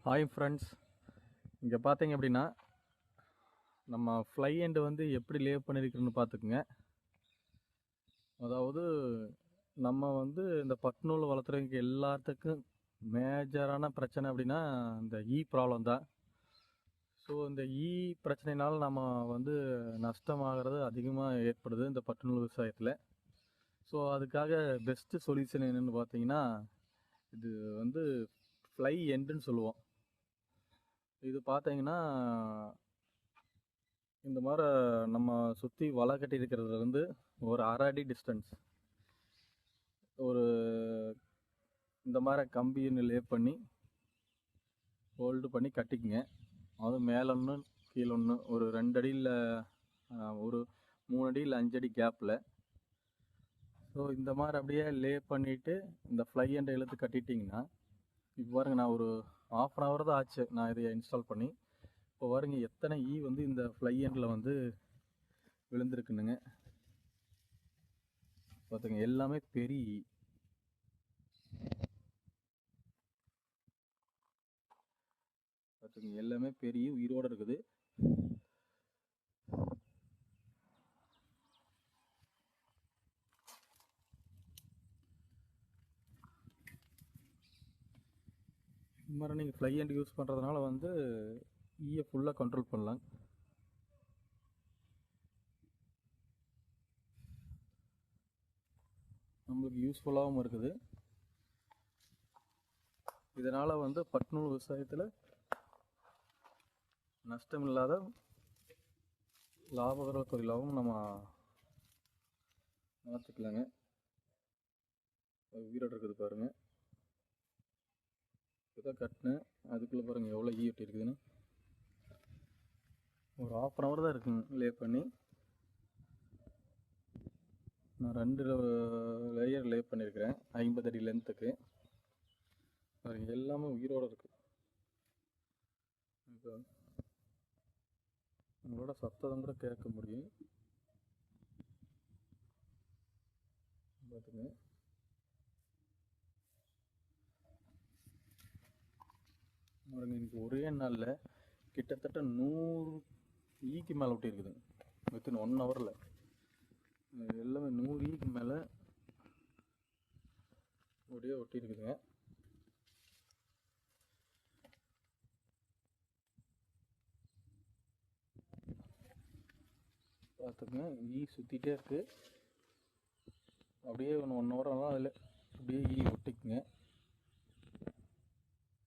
Hi friends, இங்கே பார்த்தீங்க அப்படின்னா நம்ம ஃப்ளை எண்டு வந்து எப்படி லே பண்ணியிருக்கிறோன்னு பார்த்துக்குங்க. அதாவது நம்ம வந்து இந்த பட்டுநூல் வளர்த்துறவங்க எல்லாத்துக்கும் மேஜரான பிரச்சனை அப்படின்னா இந்த ப்ராப்ளம் தான். ஸோ இந்த பிரச்சனைனால நம்ம வந்து நஷ்டமாகிறது அதிகமாக ஏற்படுது இந்த பட்டுநூல் விவசாயத்தில். ஸோ அதுக்காக பெஸ்ட்டு சொல்யூஷன் என்னென்னு பார்த்தீங்கன்னா, இது வந்து ஃப்ளை எண்டுன்னு சொல்லுவோம். இது பார்த்தீங்கன்னா இந்த மாதிரி நம்ம சுற்றி வலை கட்டி இருக்கிறதுல இருந்து ஒரு அரை அடி டிஸ்டன்ஸ் ஒரு இந்த மாதிரி கம்பின்னு லே பண்ணி ஹோல்டு பண்ணி கட்டிக்குங்க. அதுவும் மேலே ஒன்று கீழே ஒன்று ஒரு 2 அடியில் ஒரு 3 அடி இல்லை 5 அடி கேப்பில். ஸோ இந்த மாதிரி அப்படியே லே பண்ணிவிட்டு இந்த ஃப்ளை எண்டை இழுத்து கட்டிட்டிங்கன்னா, இப்போ பாருங்க, நான் ஒரு 1/2 hour தான் ஆச்சு நான் இதை இன்ஸ்டால் பண்ணி. இப்போ பாருங்க எத்தனை வந்து இந்த ஃப்ளை எண்டில் வந்து விழுந்திருக்குனுங்க. பார்த்துங்க, எல்லாமே பெரிய பார்த்துங்க, எல்லாமே பெரிய உயிரோடு இருக்குது. இந்த மாதிரி நீங்கள் ஃப்ளை எண்ட் யூஸ் பண்ணுறதுனால வந்து ஃபுல்லாக கண்ட்ரோல் பண்ணலாம். நம்மளுக்கு யூஸ்ஃபுல்லாகவும் இருக்குது. இதனால் வந்து பட்டுநூல் விவசாயத்தில் நஷ்டம் இல்லாத லாபகர தொழிலாகவும் நம்ம மாற்றிக்கலாங்க. உயிரோடு இருக்குது பாருங்கள். இதான் கட்டினேன், அதுக்குள்ளே பாருங்கள் எவ்வளோ ஒட்டி இருக்குதுன்னு. ஒரு 1/2 hour தான் இருக்குங்க லே பண்ணி. நான் 2 லேயர் லே பண்ணியிருக்கிறேன் 50 அடி லென்த்துக்கு. பாருங்கள் எல்லாமே உயிரோடு இருக்குது. இப்போ உங்களோட சத்தம் கூட கேட்க முடியும். பார்த்துங்க, பாருங்க, இன்னைக்கு ஒரே நாளில் கிட்டத்தட்ட 100 மேலே ஒட்டி இருக்குது. வித்தின் 1 hourல எல்லாமே 100 மேலே அப்படியே ஒட்டி இருக்குதுங்க. பார்த்துங்க, சுற்றிட்டே இருக்குது. அப்படியே 1 hour ஆனால் அதில் அப்படியே ஒட்டிக்குங்க.